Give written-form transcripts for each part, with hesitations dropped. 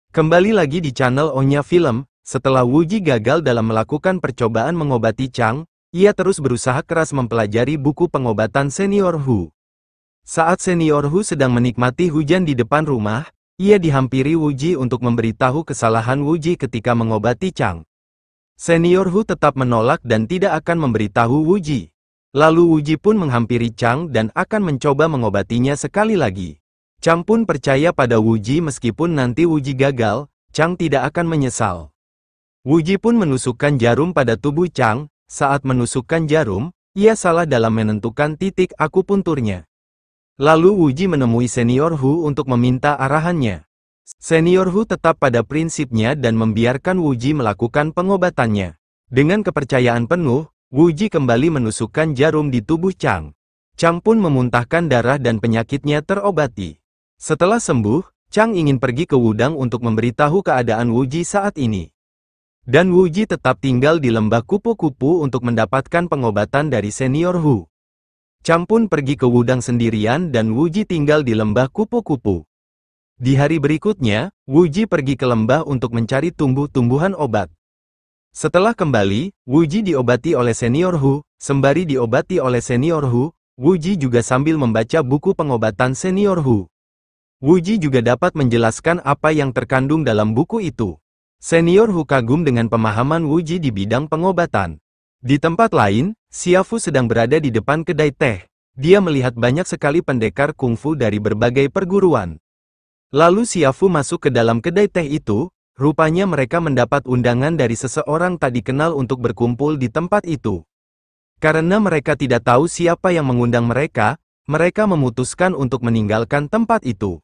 Kembali lagi di channel Onya Film, setelah Wuji gagal dalam melakukan percobaan mengobati Chang, ia terus berusaha keras mempelajari buku pengobatan Senior Hu. Saat Senior Hu sedang menikmati hujan di depan rumah, ia dihampiri Wuji untuk memberitahu kesalahan Wuji ketika mengobati Chang. Senior Hu tetap menolak dan tidak akan memberitahu Wuji. Lalu Wuji pun menghampiri Chang dan akan mencoba mengobatinya sekali lagi. Chang pun percaya pada Wuji meskipun nanti Wuji gagal, Chang tidak akan menyesal. Wuji pun menusukkan jarum pada tubuh Chang. Saat menusukkan jarum, ia salah dalam menentukan titik akupunturnya. Lalu Wuji menemui Senior Hu untuk meminta arahannya. Senior Hu tetap pada prinsipnya dan membiarkan Wuji melakukan pengobatannya. Dengan kepercayaan penuh, Wuji kembali menusukkan jarum di tubuh Chang. Chang pun memuntahkan darah dan penyakitnya terobati. Setelah sembuh, Chang ingin pergi ke Wudang untuk memberitahu keadaan Wuji saat ini. Dan Wuji tetap tinggal di lembah kupu-kupu untuk mendapatkan pengobatan dari Senior Hu. Chang pun pergi ke Wudang sendirian dan Wuji tinggal di lembah kupu-kupu. Di hari berikutnya, Wuji pergi ke lembah untuk mencari tumbuh-tumbuhan obat. Setelah kembali, Wuji diobati oleh Senior Hu. Sembari diobati oleh Senior Hu, Wuji juga sambil membaca buku pengobatan Senior Hu. Wuji juga dapat menjelaskan apa yang terkandung dalam buku itu. Senior Hu kagum dengan pemahaman Wuji di bidang pengobatan. Di tempat lain, Xiaofu sedang berada di depan kedai teh. Dia melihat banyak sekali pendekar kungfu dari berbagai perguruan. Lalu Xiaofu masuk ke dalam kedai teh itu, rupanya mereka mendapat undangan dari seseorang tak dikenal untuk berkumpul di tempat itu. Karena mereka tidak tahu siapa yang mengundang mereka, mereka memutuskan untuk meninggalkan tempat itu.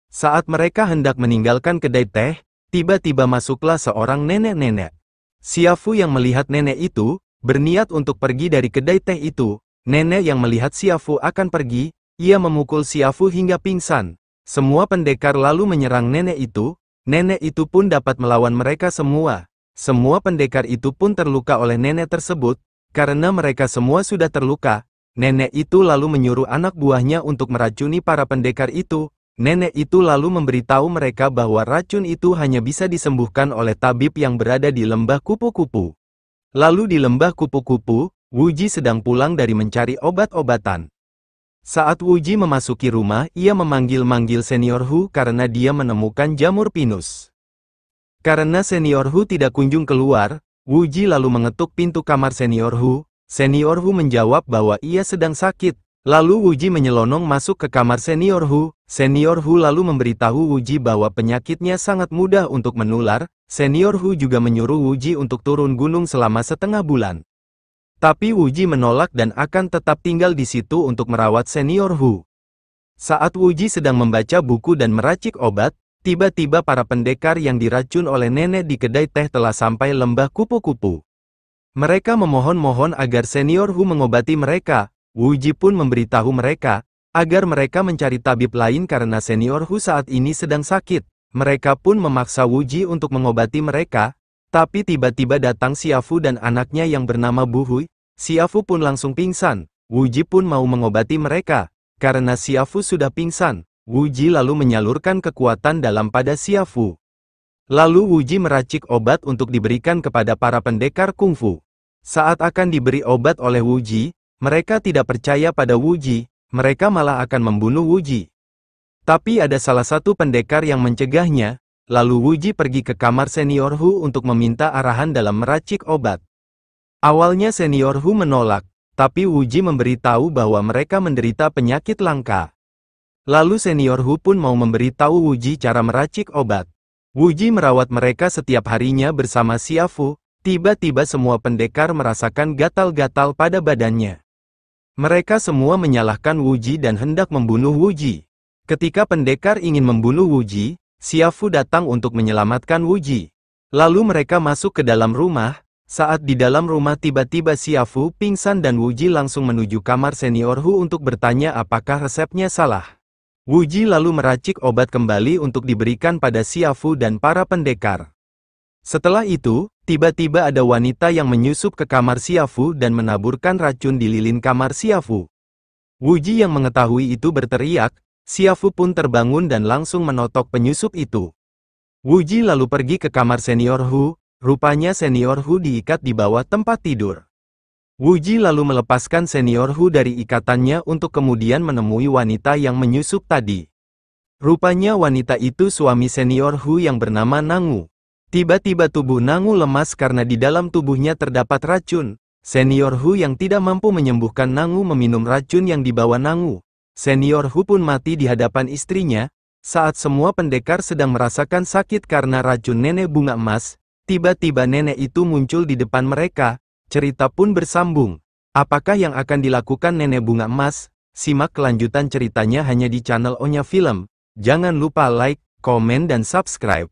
Saat mereka hendak meninggalkan kedai teh, tiba-tiba masuklah seorang nenek-nenek. Xiaofu yang melihat nenek itu, berniat untuk pergi dari kedai teh itu. Nenek yang melihat Xiaofu akan pergi, ia memukul Xiaofu hingga pingsan. Semua pendekar lalu menyerang nenek itu pun dapat melawan mereka semua. Semua pendekar itu pun terluka oleh nenek tersebut, karena mereka semua sudah terluka. Nenek itu lalu menyuruh anak buahnya untuk meracuni para pendekar itu. Nenek itu lalu memberitahu mereka bahwa racun itu hanya bisa disembuhkan oleh tabib yang berada di lembah kupu-kupu. Lalu di lembah kupu-kupu, Wuji sedang pulang dari mencari obat-obatan. Saat Wuji memasuki rumah, ia memanggil-manggil Senior Hu karena dia menemukan jamur pinus. Karena Senior Hu tidak kunjung keluar, Wuji lalu mengetuk pintu kamar Senior Hu. Senior Hu menjawab bahwa ia sedang sakit. Lalu Wuji menyelonong masuk ke kamar Senior Hu. Senior Hu lalu memberitahu Wuji bahwa penyakitnya sangat mudah untuk menular. Senior Hu juga menyuruh Wuji untuk turun gunung selama setengah bulan. Tapi Wuji menolak dan akan tetap tinggal di situ untuk merawat Senior Hu. Saat Wuji sedang membaca buku dan meracik obat, tiba-tiba para pendekar yang diracun oleh nenek di kedai teh telah sampai lembah kupu-kupu. Mereka memohon-mohon agar Senior Hu mengobati mereka. Wuji pun memberitahu mereka, agar mereka mencari tabib lain karena Senior Hu saat ini sedang sakit. Mereka pun memaksa Wuji untuk mengobati mereka, tapi tiba-tiba datang Xiaofu dan anaknya yang bernama Bu Hui. Xiaofu pun langsung pingsan. Wuji pun mau mengobati mereka. Karena Xiaofu sudah pingsan, Wuji lalu menyalurkan kekuatan dalam pada Xiaofu. Lalu Wuji meracik obat untuk diberikan kepada para pendekar kungfu. Saat akan diberi obat oleh Wuji, mereka tidak percaya pada Wuji, mereka malah akan membunuh Wuji. Tapi ada salah satu pendekar yang mencegahnya, lalu Wuji pergi ke kamar Senior Hu untuk meminta arahan dalam meracik obat. Awalnya Senior Hu menolak, tapi Wuji memberitahu bahwa mereka menderita penyakit langka. Lalu Senior Hu pun mau memberitahu Wuji cara meracik obat. Wuji merawat mereka setiap harinya bersama Xiaofu. Tiba-tiba semua pendekar merasakan gatal-gatal pada badannya. Mereka semua menyalahkan Wuji dan hendak membunuh Wuji. Ketika pendekar ingin membunuh Wuji, Xiaofu datang untuk menyelamatkan Wuji. Lalu mereka masuk ke dalam rumah. Saat di dalam rumah tiba-tiba Xiaofu pingsan dan Wuji langsung menuju kamar Senior Hu untuk bertanya apakah resepnya salah. Wuji lalu meracik obat kembali untuk diberikan pada Xiaofu dan para pendekar. Setelah itu, tiba-tiba ada wanita yang menyusup ke kamar Xiaofu dan menaburkan racun di lilin kamar Xiaofu. Wuji yang mengetahui itu berteriak, Xiaofu pun terbangun dan langsung menotok penyusup itu. Wuji lalu pergi ke kamar senior Hu, rupanya senior Hu diikat di bawah tempat tidur. Wuji lalu melepaskan senior Hu dari ikatannya untuk kemudian menemui wanita yang menyusup tadi. Rupanya wanita itu suami senior Hu yang bernama Nangu. Tiba-tiba tubuh Nangu lemas karena di dalam tubuhnya terdapat racun. Senior Hu yang tidak mampu menyembuhkan Nangu meminum racun yang dibawa Nangu. Senior Hu pun mati di hadapan istrinya. Saat semua pendekar sedang merasakan sakit karena racun nenek bunga emas, tiba-tiba nenek itu muncul di depan mereka. Cerita pun bersambung. Apakah yang akan dilakukan nenek bunga emas? Simak kelanjutan ceritanya hanya di channel Onya Film. Jangan lupa like, komen dan subscribe.